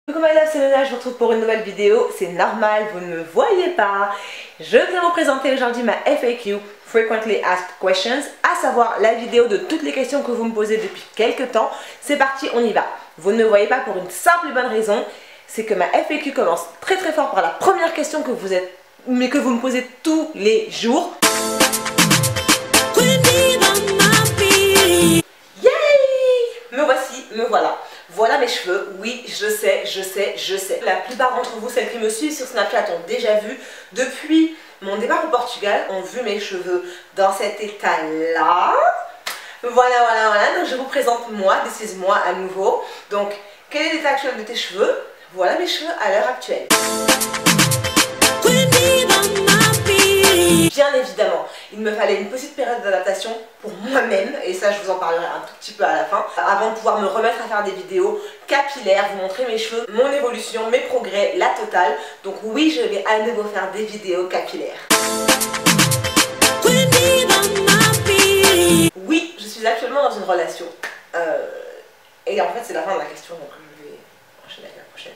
Coucou my love, c'est Lena, je vous retrouve pour une nouvelle vidéo. C'est normal, vous ne me voyez pas. Je viens vous présenter aujourd'hui ma FAQ, Frequently Asked Questions, à savoir la vidéo de toutes les questions que vous me posez depuis quelques temps. C'est parti, on y va. Vous ne me voyez pas pour une simple et bonne raison, c'est que ma FAQ commence très fort par la première question que vous me posez tous les jours. Yay! Me voici, me voilà. Voilà mes cheveux, oui, je sais. La plupart d'entre vous, celles qui me suivent sur Snapchat, ont déjà vu. Depuis mon départ au Portugal, ont vu mes cheveux dans cet état-là. Voilà. Donc je vous présente moi, this is moi à nouveau. Donc, quel est l'état actuel de tes cheveux? Voilà mes cheveux à l'heure actuelle. Bien évidemment, il me fallait une petite période d'adaptation pour moi-même, et ça je vous en parlerai un tout petit peu à la fin, avant de pouvoir me remettre à faire des vidéos capillaires, vous montrer mes cheveux, mon évolution, mes progrès, la totale. Donc oui, je vais à nouveau faire des vidéos capillaires. Oui, je suis actuellement dans une relation. Et en fait c'est la fin de la question, donc je vais enchaîner avec la prochaine.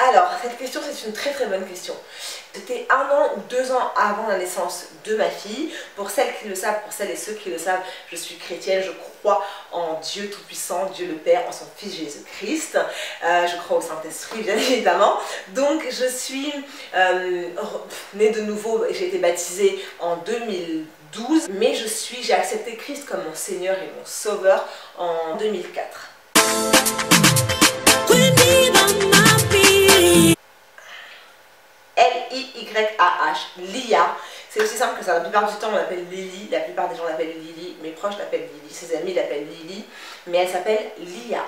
Alors, cette question, c'est une très bonne question. C'était 1 an ou 2 ans avant la naissance de ma fille. Pour celles qui le savent, pour celles et ceux qui le savent, je suis chrétienne, je crois en Dieu Tout-Puissant, Dieu le Père, en son Fils Jésus-Christ. Je crois au Saint-Esprit, bien évidemment. Donc, je suis née de nouveau et j'ai été baptisée en 2012. Mais j'ai accepté Christ comme mon Seigneur et mon Sauveur en 2004. L-I-Y-A-H, Lia. C'est aussi simple que ça. La plupart du temps, on l'appelle Lily. La plupart des gens l'appellent Lily. Mes proches l'appellent Lily. Ses amis l'appellent Lily. Mais elle s'appelle Lia.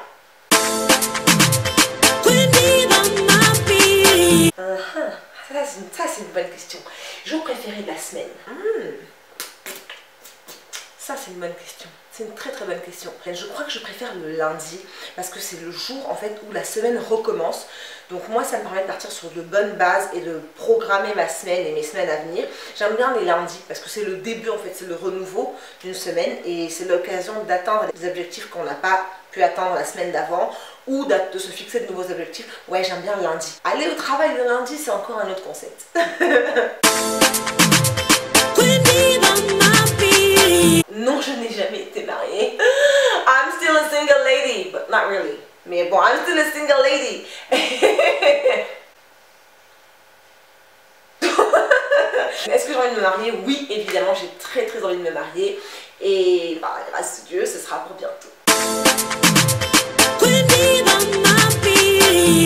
Ça, c'est une bonne question. Jour préféré de la semaine. Ça, c'est une bonne question. C'est une très bonne question. Je crois que je préfère le lundi parce que c'est le jour en fait où la semaine recommence. Donc moi, ça me permet de partir sur de bonnes bases et de programmer ma semaine et mes semaines à venir. J'aime bien les lundis parce que c'est le début en fait, c'est le renouveau d'une semaine et c'est l'occasion d'atteindre des objectifs qu'on n'a pas pu atteindre la semaine d'avant ou de se fixer de nouveaux objectifs. Ouais, j'aime bien le lundi. Aller au travail le lundi, c'est encore un autre concept. Non, je n'ai jamais été mariée. I'm still a single lady, but not really. Mais bon, I'm still a single lady. Est-ce que j'ai envie de me marier? Oui, évidemment, j'ai très envie de me marier. Et bah, grâce à Dieu, ce sera pour bientôt.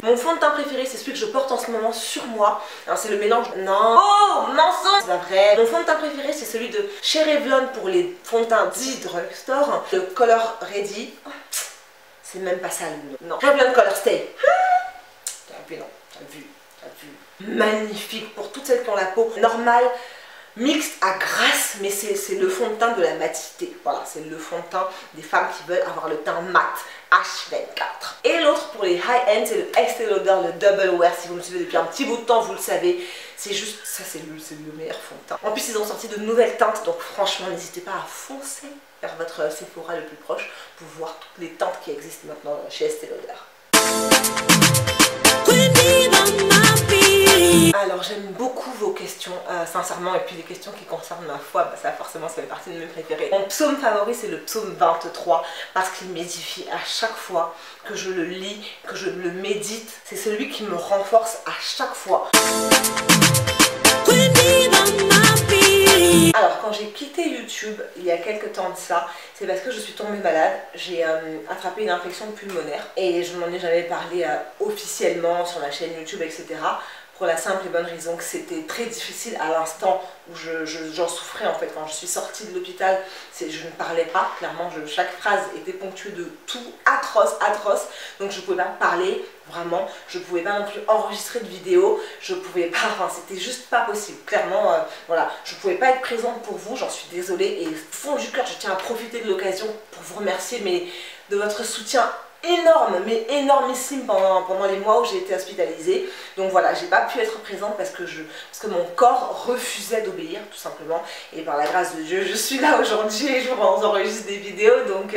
Mon fond de teint préféré, c'est celui que je porte en ce moment sur moi. C'est le mélange... Non. Oh, mensonge. C'est pas vrai. Mon fond de teint préféré, c'est celui de chez Revlon pour les fonds de teint dits drugstore. Le Color Ready. C'est même pas ça le nom. Non. Revlon Color Stay. T'as vu, non. T'as vu. Magnifique pour toutes celles qui ont la peau normale, mixte à grasse, mais c'est le fond de teint de la matité. Voilà, c'est le fond de teint des femmes qui veulent avoir le teint mat. H24. Et l'autre pour les high-end, c'est le Estée Lauder, le Double Wear. Si vous me suivez depuis un petit bout de temps, vous le savez. C'est juste, ça c'est le meilleur fond de teint. En plus, ils ont sorti de nouvelles teintes, donc franchement, n'hésitez pas à foncer vers votre Sephora le plus proche pour voir toutes les teintes qui existent maintenant chez Estée Lauder. Alors j'aime beaucoup vos questions, sincèrement, et puis les questions qui concernent ma foi, bah, ça forcément ça fait partie de mes préférés. Mon psaume favori c'est le psaume 23 parce qu'il m'édifie à chaque fois que je le lis, que je le médite. C'est celui qui me renforce à chaque fois. Alors quand j'ai quitté YouTube il y a quelques temps de ça, c'est parce que je suis tombée malade. J'ai attrapé une infection pulmonaire et je n'en ai jamais parlé officiellement sur ma chaîne YouTube, etc. Pour la simple et bonne raison que c'était très difficile à l'instant où j'en souffrais en fait. Quand je suis sortie de l'hôpital, je ne parlais pas, clairement, chaque phrase était ponctuée de tout atroce. Donc je ne pouvais pas parler, vraiment. Je ne pouvais pas non plus enregistrer de vidéos. Je ne pouvais pas, enfin c'était juste pas possible. Clairement, voilà, je ne pouvais pas être présente pour vous, j'en suis désolée. Et au fond du cœur, je tiens à profiter de l'occasion pour vous remercier de votre soutien énorme, mais énormissime pendant les mois où j'ai été hospitalisée. Donc voilà, j'ai pas pu être présente parce que mon corps refusait d'obéir tout simplement. Et par la grâce de Dieu, je suis là aujourd'hui et je vous enregistre des vidéos. Donc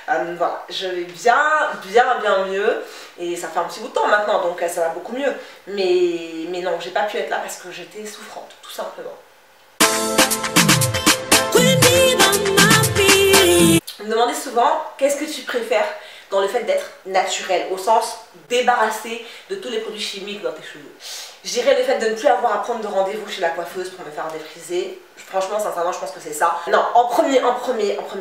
voilà, je vais bien mieux. Et ça fait un petit bout de temps maintenant, donc ça va beaucoup mieux. Mais non, j'ai pas pu être là parce que j'étais souffrante, tout simplement. Vous me demandez souvent, qu'est-ce que tu préfères dans le fait d'être naturel, au sens débarrassé de tous les produits chimiques dans tes cheveux? Je dirais le fait de ne plus avoir à prendre de rendez-vous chez la coiffeuse pour me faire défriser. Franchement, sincèrement, je pense que c'est ça. Non, en premier,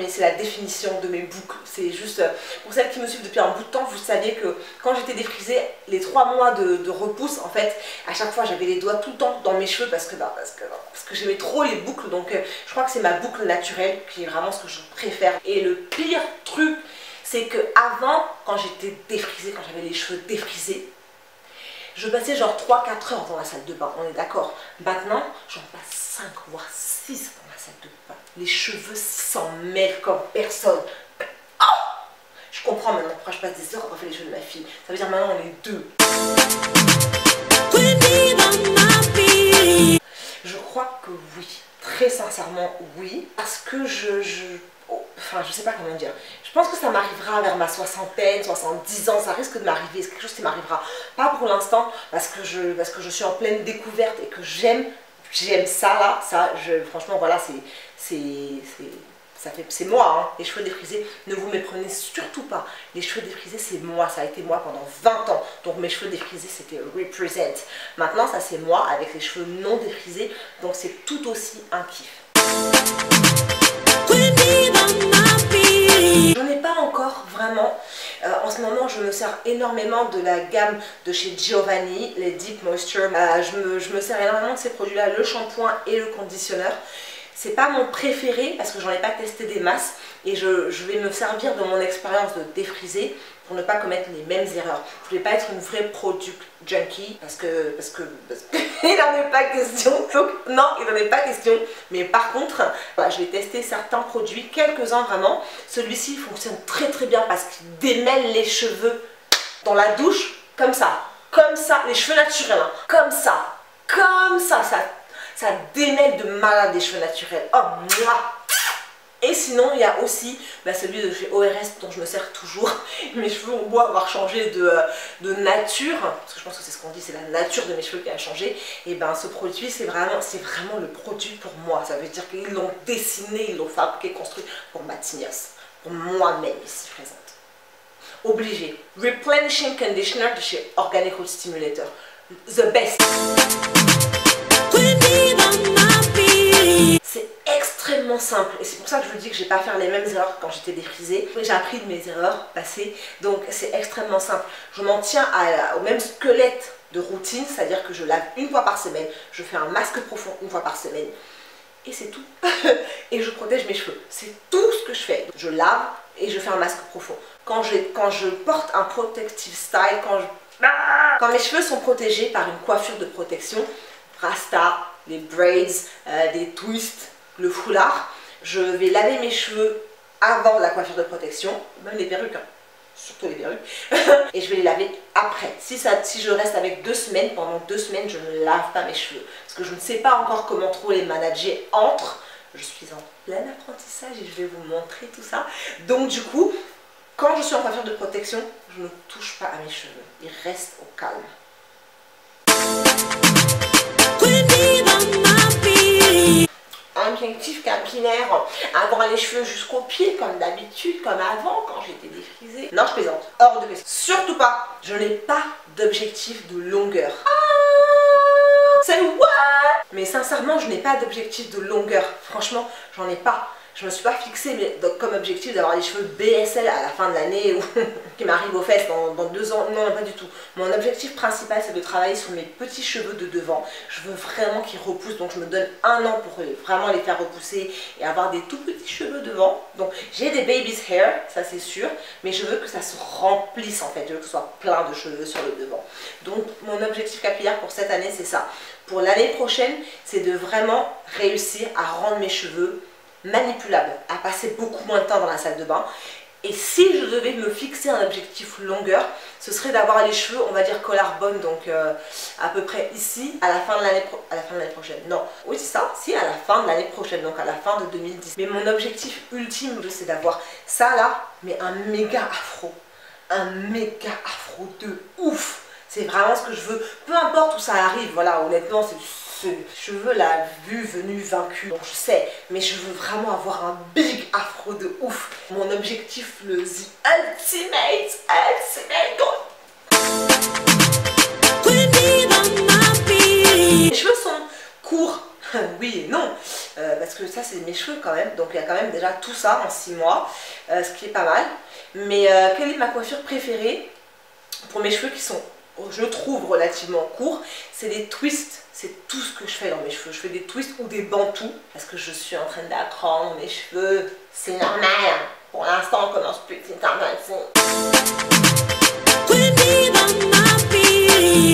c'est la définition de mes boucles. C'est juste, pour celles qui me suivent depuis un bout de temps, vous saviez que quand j'étais défrisée, les 3 mois de repousse, en fait, à chaque fois, j'avais les doigts tout le temps dans mes cheveux parce que j'aimais trop les boucles. Donc, je crois que c'est ma boucle naturelle qui est vraiment ce que je préfère. Et le pire truc, c'est que avant, quand j'étais défrisée, quand j'avais les cheveux défrisés, je passais genre 3-4 heures dans la salle de bain, on est d'accord. Maintenant, j'en passe 5 voire 6 dans la salle de bain. Les cheveux s'en mêlent comme personne. Oh, je comprends maintenant pourquoi je passe des heures à refaire les cheveux de ma fille. Ça veut dire maintenant on est deux. Je crois que oui, très sincèrement oui, parce que enfin je sais pas comment dire, je pense que ça m'arrivera vers ma soixantaine, 70 ans, ça risque de m'arriver, c'est quelque chose qui m'arrivera, pas pour l'instant, parce que je suis en pleine découverte et que j'aime ça là, franchement voilà, c'est moi, hein. Les cheveux défrisés, ne vous méprenez surtout pas, les cheveux défrisés c'est moi, ça a été moi pendant 20 ans, donc mes cheveux défrisés c'était represent. Maintenant ça c'est moi avec les cheveux non défrisés, donc c'est tout aussi un kiff. J'en ai pas encore vraiment. En ce moment, je me sers énormément de la gamme de chez Giovanni, les Deep Moisture. Je me sers énormément de ces produits-là, le shampoing et le conditionneur. C'est pas mon préféré parce que j'en ai pas testé des masses et je vais me servir de mon expérience de défriser pour ne pas commettre les mêmes erreurs. Je ne vais pas être une vraie product junkie parce que il n'en est pas question. Donc non, il n'en est pas question. Mais par contre, voilà, je vais tester certains produits, quelques-uns vraiment. Celui-ci fonctionne très très bien parce qu'il démêle les cheveux dans la douche comme ça, les cheveux naturels, hein, comme ça, ça démêle de malade des cheveux naturels. Oh, mouah. Et sinon, il y a aussi celui de chez ORS dont je me sers toujours. Mes cheveux ont beau avoir changé de nature, parce que je pense que c'est ce qu'on dit, c'est la nature de mes cheveux qui a changé. Et ce produit, c'est vraiment le produit pour moi. Ça veut dire qu'ils l'ont dessiné, ils l'ont fabriqué, construit pour ma tignasse, pour moi-même ici présente. Obligé. Replenishing Conditioner de chez Organic Root Stimulator. The best. C'est extrêmement simple et c'est pour ça que je vous dis que je ne vais pas faire les mêmes erreurs quand j'étais défrisée. J'ai appris de mes erreurs passées, donc c'est extrêmement simple. Je m'en tiens au même squelette de routine, c'est-à-dire que je lave une fois par semaine, je fais un masque profond une fois par semaine et c'est tout. Et je protège mes cheveux, c'est tout ce que je fais. Je lave et je fais un masque profond. Quand je porte un protective style, quand mes cheveux sont protégés par une coiffure de protection, rasta, les braids, des twists, le foulard, je vais laver mes cheveux avant la coiffure de protection, même les perruques, hein, surtout les perruques, et je vais les laver après. Si je reste avec 2 semaines, pendant 2 semaines, je ne lave pas mes cheveux, parce que je ne sais pas encore comment trop les manager entre. Je suis en plein apprentissage et je vais vous montrer tout ça. Donc du coup, quand je suis en coiffure de protection, je ne touche pas à mes cheveux, ils restent au calme. Objectif capillaire, avoir les cheveux jusqu'aux pieds comme d'habitude, comme avant quand j'étais défrisée. Non, je plaisante, hors de question. Surtout pas, je n'ai pas d'objectif de longueur. C'est what? Mais sincèrement, je n'ai pas d'objectif de longueur. Franchement, j'en ai pas. Je me suis pas fixée comme objectif d'avoir les cheveux BSL à la fin de l'année ou qui m'arrive aux fesses dans 2 ans. Non, pas du tout. Mon objectif principal, c'est de travailler sur mes petits cheveux de devant. Je veux vraiment qu'ils repoussent, donc je me donne 1 an pour vraiment les faire repousser et avoir des tout petits cheveux devant. Donc j'ai des baby's hair, ça c'est sûr, mais je veux que ça se remplisse en fait. Je veux que ce soit plein de cheveux sur le devant. Donc mon objectif capillaire pour cette année, c'est ça. Pour l'année prochaine, c'est de vraiment réussir à rendre mes cheveux manipulable, à passer beaucoup moins de temps dans la salle de bain Et si je devais me fixer un objectif longueur, ce serait d'avoir les cheveux, on va dire collarbone, donc à peu près ici, à la fin de l'année prochaine. Non, oui c'est ça, si à la fin de l'année prochaine, donc à la fin de 2010. Mais mon objectif ultime, c'est d'avoir ça là, mais un méga afro. Un méga afro de ouf. C'est vraiment ce que je veux. Peu importe où ça arrive, voilà, honnêtement, je veux la vue venue vaincue. Donc je sais, mais je veux vraiment avoir un big afro de ouf. Mon objectif, le ultimate mes cheveux sont courts. Oui et non, parce que ça c'est mes cheveux quand même, donc il y a quand même déjà tout ça en 6 mois, ce qui est pas mal. Mais quelle est ma coiffure préférée pour mes cheveux qui sont, je trouve, relativement courts? C'est des twists, c'est tout ce que je fais dans mes cheveux. Je fais des twists ou des bantous, parce que je suis en train d'apprendre mes cheveux, c'est normal. Pour l'instant on commence petit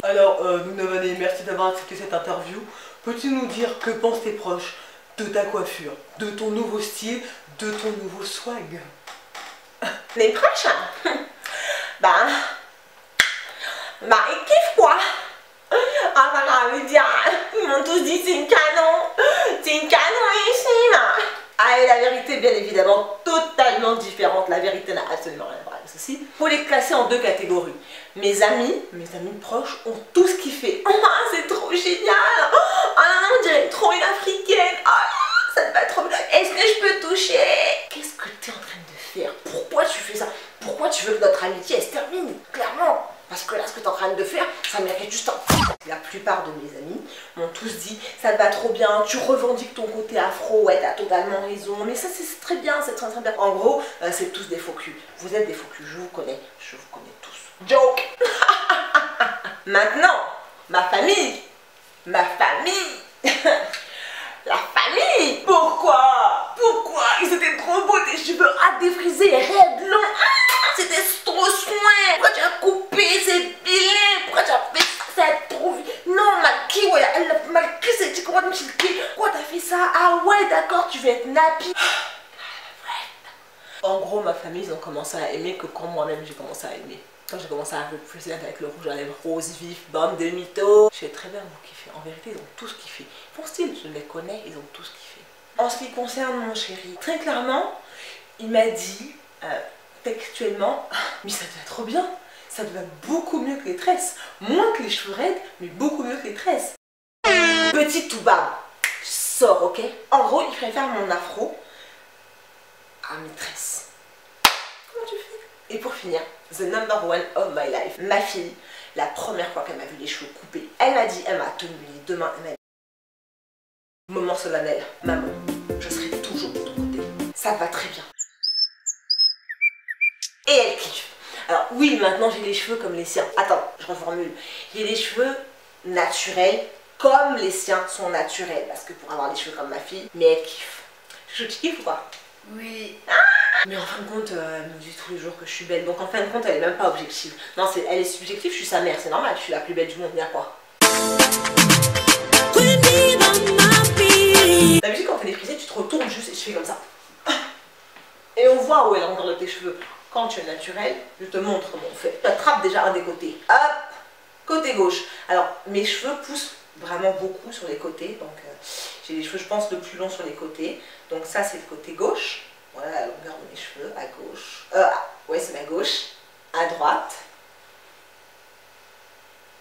Alors, Nounavané, merci d'avoir accepté cette interview. Peux-tu nous dire que pensent tes proches de ta coiffure, de ton nouveau style, de ton nouveau swag? Les proches, bah, ils kiffent quoi. Enfin, j'ai envie de dire, ils m'ont tous dit c'est une canon ici. Ah, et la vérité, bien évidemment, totalement différente. La vérité n'a absolument rien à voir avec ceci. Il faut les classer en 2 catégories. Mes amis proches ont tous kiffé. Oh, c'est trop génial. Oh non, on dirait trop une africaine. Oh, ça te va trop bien. Est-ce que je peux toucher? Qu'est-ce que tu es en train de faire? Pourquoi tu fais ça? Pourquoi tu veux que notre amitié elle se termine? Clairement. Parce que là, ce que tu es en train de faire, ça mérite juste un... La plupart de mes amis m'ont tous dit « Ça te va trop bien, tu revendiques ton côté afro, ouais, t'as totalement raison, mais ça c'est très bien, c'est très bien. » En gros, c'est tous des faux culs. Vous êtes des faux culs, je vous connais tous. Joke. Maintenant, ma famille. La famille. Pourquoi ils étaient trop beaux, tes cheveux à défriser, raides, longs. C'était trop soin. Pourquoi tu as coupé, c'est vilain? Pourquoi tu as fait ça? C'est trop vilain. Non, Malki, ouais, elle a Malki, c'est tu comprends, pourquoi t'as fait ça? Ah ouais, d'accord, tu veux être nappy. En gros, ma famille, ils ont commencé à aimer que quand moi-même j'ai commencé à aimer. Quand j'ai commencé à représenter avec le rouge à lèvres rose vif, bande de mythos. Je sais très bien vous kiffer. En vérité, ils ont tous kiffé. Mon style, je les connais, ils ont tous kiffé. En ce qui concerne mon chéri, très clairement, il m'a dit textuellement, mais ça te va trop bien. Ça te va beaucoup mieux que les tresses. Moins que les cheveux raides, mais beaucoup mieux que les tresses. Petite tout bas, sors, ok? En gros, il préfère mon afro à mes tresses. Comment tu fais? Et pour finir, the number one of my life. Ma fille, la première fois qu'elle m'a vu les cheveux coupés, elle m'a dit, elle m'a tenu les 2 mains, elle m'a dit, moment solennel, maman, je serai toujours de ton côté. Ça va très bien. Et elle kiffe. Alors oui, maintenant j'ai les cheveux comme les siens. Attends, je reformule. J'ai les cheveux naturels comme les siens sont naturels. Parce que pour avoir les cheveux comme ma fille, mais elle kiffe. Je kiffe ou pas? Oui. Mais en fin de compte, elle me dit tous les jours que je suis belle. Donc en fin de compte, elle est même pas objective. Non, elle est subjective, je suis sa mère, c'est normal, je suis la plus belle du monde, bien quoi. D'habitude, quand t'es défrisée, tu te retournes juste et tu fais comme ça. Et on voit où est la longueur de tes cheveux. Quand tu es naturel, je te montre comment on fait. Tu attrapes déjà un des côtés. Hop, côté gauche. Alors, mes cheveux poussent vraiment beaucoup sur les côtés. Donc, j'ai les cheveux, je pense, le plus long sur les côtés. Donc, ça, c'est le côté gauche. Voilà la longueur de mes cheveux. À gauche. Ouais, c'est ma gauche. À droite.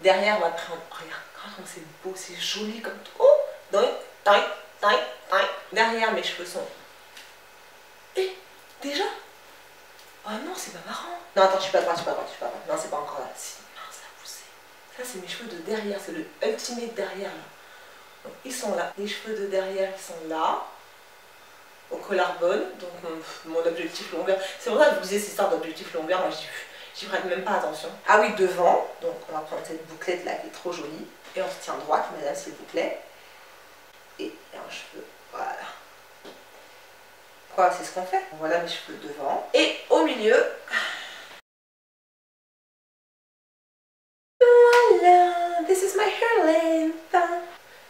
Derrière, on va prendre... Regarde, comment c'est beau, c'est joli comme tout. Oh, derrière, mes cheveux sont... Et déjà? Oh non, c'est pas marrant. Non, attends, je suis pas droite. Non, c'est pas encore là. Si, mince, ça a poussé. Ça, c'est mes cheveux de derrière. C'est le ultimate derrière, là. Donc, ils sont là. Les cheveux de derrière, ils sont là. Au collarbone. Donc, mon objectif longueur. C'est pour ça que je vous disais cette histoire d'objectif longueur. Moi, j'y prête même pas attention. Ah oui, devant. Donc, on va prendre cette bouclette-là qui est trop jolie. Et on se tient droite, madame, s'il vous plaît. Et un cheveu. Voilà. Voilà, c'est ce qu'on fait. Voilà mes cheveux devant. Et au milieu. Voilà. This is my hair length.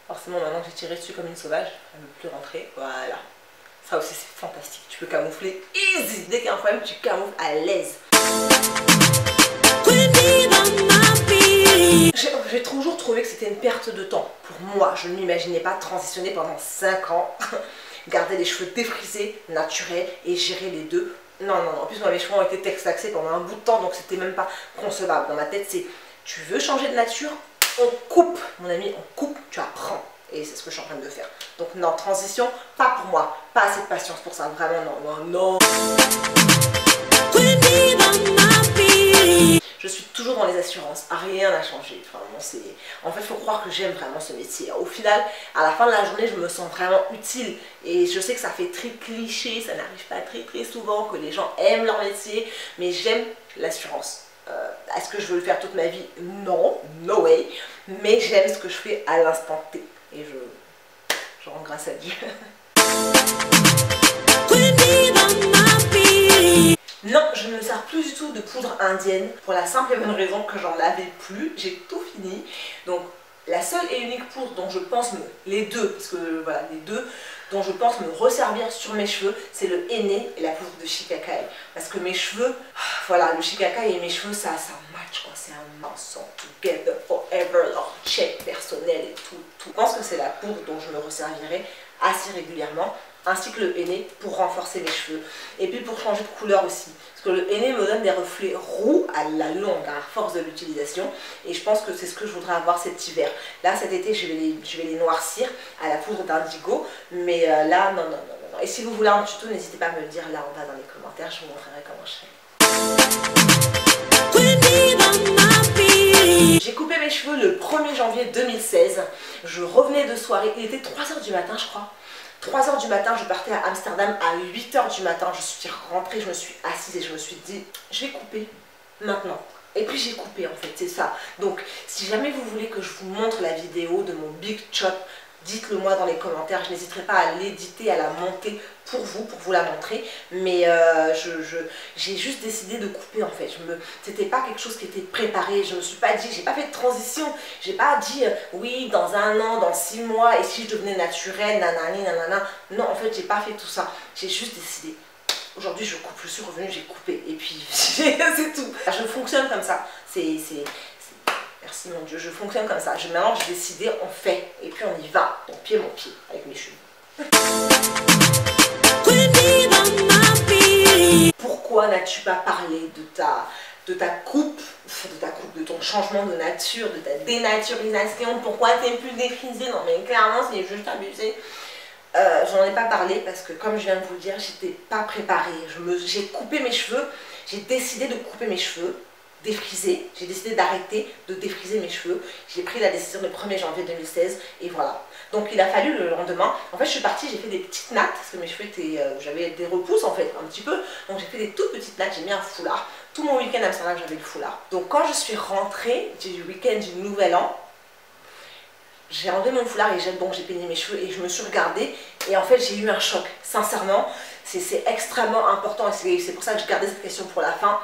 Forcément, maintenant que j'ai tiré dessus comme une sauvage, elle ne veut plus rentrer. Voilà. Ça aussi c'est fantastique, tu peux camoufler easy. Dès qu'il y a un problème, tu camoufles à l'aise. J'ai toujours trouvé que c'était une perte de temps. Pour moi, je ne m'imaginais pas transitionner pendant 5 ans, garder les cheveux défrisés, naturels et gérer les deux. Non, non, non. En plus, moi, mes cheveux ont été textaxés pendant un bout de temps, donc c'était même pas concevable. Dans ma tête, c'est tu veux changer de nature, on coupe, mon ami, on coupe, tu apprends. Et c'est ce que je suis en train de faire. Donc non, transition, pas pour moi. Pas assez de patience pour ça, vraiment non, non, non. Je suis toujours dans les assurances, rien n'a changé. Vraiment, en fait, il faut croire que j'aime vraiment ce métier. Au final, à la fin de la journée, je me sens vraiment utile. Et je sais que ça fait très cliché, ça n'arrive pas très souvent que les gens aiment leur métier. Mais j'aime l'assurance. Est-ce que je veux le faire toute ma vie? Non, no way. Mais j'aime ce que je fais à l'instant T. Et je rends grâce à Dieu. Non, je ne me sers plus du tout de poudre indienne pour la simple et bonne raison que j'en avais plus. J'ai tout fini. Donc la seule et unique poudre dont je pense les deux, parce que voilà, les deux dont je pense me resservir sur mes cheveux, c'est le henné et la poudre de Shigakai. Parce que mes cheveux, voilà, le Shigakai et mes cheveux, ça match quoi, c'est un ensemble, together forever, leur check personnel et tout. Je pense que c'est la poudre dont je me resservirai assez régulièrement, ainsi que le henné pour renforcer mes cheveux. Et puis pour changer de couleur aussi. Parce que le henné me donne des reflets roux à la longue, à force de l'utilisation. Et je pense que c'est ce que je voudrais avoir cet hiver. Là, cet été, je vais les noircir à la poudre d'indigo. Mais là, non, non, non, non. Et si vous voulez un tuto, n'hésitez pas à me le dire là en bas dans les commentaires. Je vous montrerai comment je fais. J'ai coupé mes cheveux le 1er janvier 2016. Je revenais de soirée. Il était 3 h du matin, je crois. 3 h du matin, je partais à Amsterdam à 8 h du matin. Je suis rentrée, je me suis assise et je me suis dit, je vais couper maintenant. Et puis j'ai coupé en fait, c'est ça. Donc si jamais vous voulez que je vous montre la vidéo de mon big chop, dites-le moi dans les commentaires. Je n'hésiterai pas à l'éditer, à la monter pour vous la montrer. Mais j'ai juste décidé de couper en fait. C'était pas quelque chose qui était préparé. Je me suis pas dit, j'ai pas fait de transition. J'ai pas dit oui dans 1 an, dans 6 mois et si je devenais naturelle, nanani, nanana. Non en fait j'ai pas fait tout ça. J'ai juste décidé. Aujourd'hui je coupe, je suis revenue, j'ai coupé et puis c'est tout. Je fonctionne comme ça. Merci mon Dieu, je fonctionne comme ça. Maintenant j'ai décidé, on fait et puis on y va. Mon pied avec mes cheveux. Pourquoi n'as-tu pas parlé de ta coupe, de ton changement de nature, de ta dénaturisation? Pourquoi t'es plus défrisée? Non mais clairement c'est juste abusé. J'en ai pas parlé parce que comme je viens de vous le dire, j'étais pas préparée. J'ai coupé mes cheveux, j'ai décidé de couper mes cheveux, défriser. J'ai décidé d'arrêter de défriser mes cheveux. J'ai pris la décision le 1er janvier 2016 et voilà. Donc il a fallu le lendemain. En fait je suis partie, j'ai fait des petites nattes parce que mes cheveux étaient, j'avais des repousses en fait un petit peu. Donc j'ai fait des toutes petites nattes, j'ai mis un foulard. Tout mon week-end à Amsterdam j'avais le foulard. Donc quand je suis rentrée du week-end du nouvel an, j'ai enlevé mon foulard et j'ai peigné mes cheveux et je me suis regardée et en fait j'ai eu un choc. Sincèrement, c'est extrêmement important et c'est pour ça que je gardais cette question pour la fin.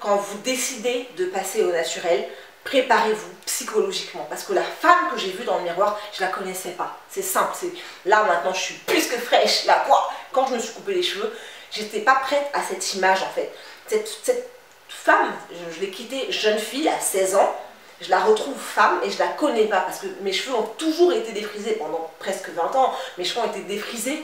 Quand vous décidez de passer au naturel, préparez-vous psychologiquement parce que la femme que j'ai vue dans le miroir, je la connaissais pas. C'est simple, là maintenant je suis plus que fraîche, là quoi. Quand je me suis coupé les cheveux, j'étais pas prête à cette image en fait. Cette femme, je l'ai quittée jeune fille à 16 ans. Je la retrouve femme et je la connais pas parce que mes cheveux ont toujours été défrisés pendant presque 20 ans. Mes cheveux ont été défrisés,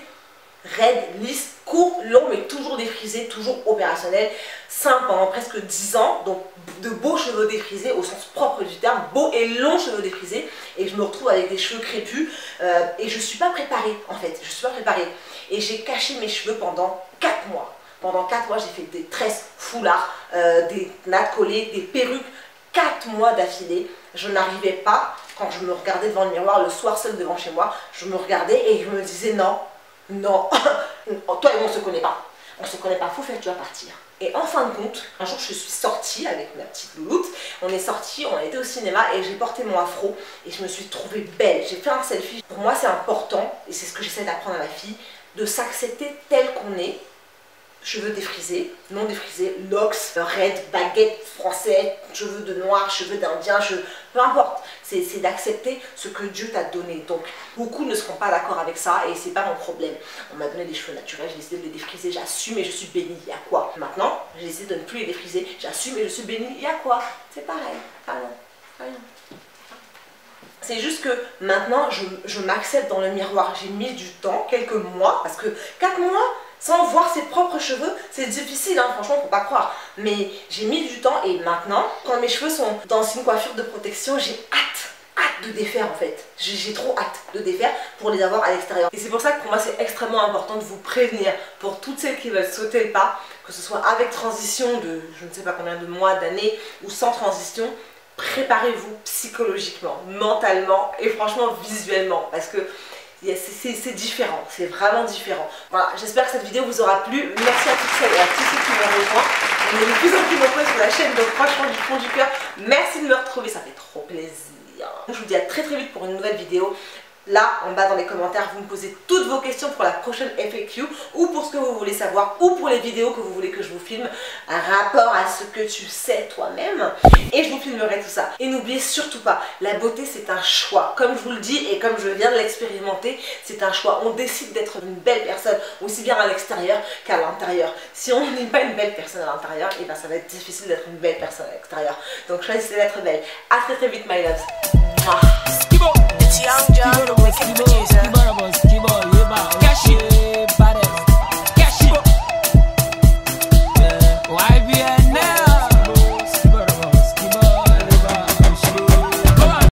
raides, lisses, courts, longs mais toujours défrisés, toujours opérationnels. Simple pendant presque 10 ans, donc de beaux cheveux défrisés au sens propre du terme, beaux et longs cheveux défrisés. Et je me retrouve avec des cheveux crépus et je suis pas préparée en fait, je suis pas préparée. Et j'ai caché mes cheveux pendant 4 mois. Pendant 4 mois j'ai fait des tresses, foulards, des nattes collées, des perruques. 4 mois d'affilée, je n'arrivais pas, quand je me regardais devant le miroir, le soir seul devant chez moi, je me regardais et je me disais non, non, toi et moi on se connaît pas, faut faire, tu vas partir. Et en fin de compte, un jour je suis sortie avec ma petite louloute, on est sorti, on a été au cinéma et j'ai porté mon afro et je me suis trouvée belle, j'ai fait un selfie. Pour moi c'est important, et c'est ce que j'essaie d'apprendre à ma fille, de s'accepter tel qu'on est, cheveux défrisés, non défrisés, locks, red, baguette, français, cheveux de noir, cheveux d'indien, peu importe. C'est d'accepter ce que Dieu t'a donné. Donc beaucoup ne seront pas d'accord avec ça et c'est pas mon problème. On m'a donné des cheveux naturels, j'ai décidé de les défriser, j'assume et je suis bénie. Il y a quoi? Maintenant, j'ai décidé de ne plus les défriser, j'assume et je suis bénie. Il y a quoi? C'est pareil. Rien. C'est juste que maintenant, je m'accepte dans le miroir. J'ai mis du temps, quelques mois, parce que 4 mois sans voir ses propres cheveux, c'est difficile, hein, franchement, faut pas croire. Mais j'ai mis du temps et maintenant, quand mes cheveux sont dans une coiffure de protection, j'ai hâte de défaire en fait. J'ai trop hâte de défaire pour les avoir à l'extérieur. Et c'est pour ça que pour moi, c'est extrêmement important de vous prévenir pour toutes celles qui veulent sauter le pas, que ce soit avec transition de je ne sais pas combien de mois, d'années ou sans transition. Préparez-vous psychologiquement, mentalement et franchement visuellement parce que c'est différent, c'est vraiment différent. Voilà, j'espère que cette vidéo vous aura plu. Merci à toutes celles et à tous ceux qui m'ont rejoint. On est de plus en plus nombreux sur la chaîne, donc franchement du fond du cœur, merci de me retrouver, ça fait trop plaisir. Je vous dis à très vite pour une nouvelle vidéo. Là, en bas dans les commentaires, vous me posez toutes vos questions pour la prochaine FAQ ou pour ce que vous voulez savoir ou pour les vidéos que vous voulez que je vous filme un rapport à ce que tu sais toi-même et je vous filmerai tout ça. Et n'oubliez surtout pas, la beauté c'est un choix. Comme je vous le dis et comme je viens de l'expérimenter, c'est un choix. On décide d'être une belle personne aussi bien à l'extérieur qu'à l'intérieur. Si on n'est pas une belle personne à l'intérieur, et ben ça va être difficile d'être une belle personne à l'extérieur. Donc choisissez d'être belle. À très vite my loves.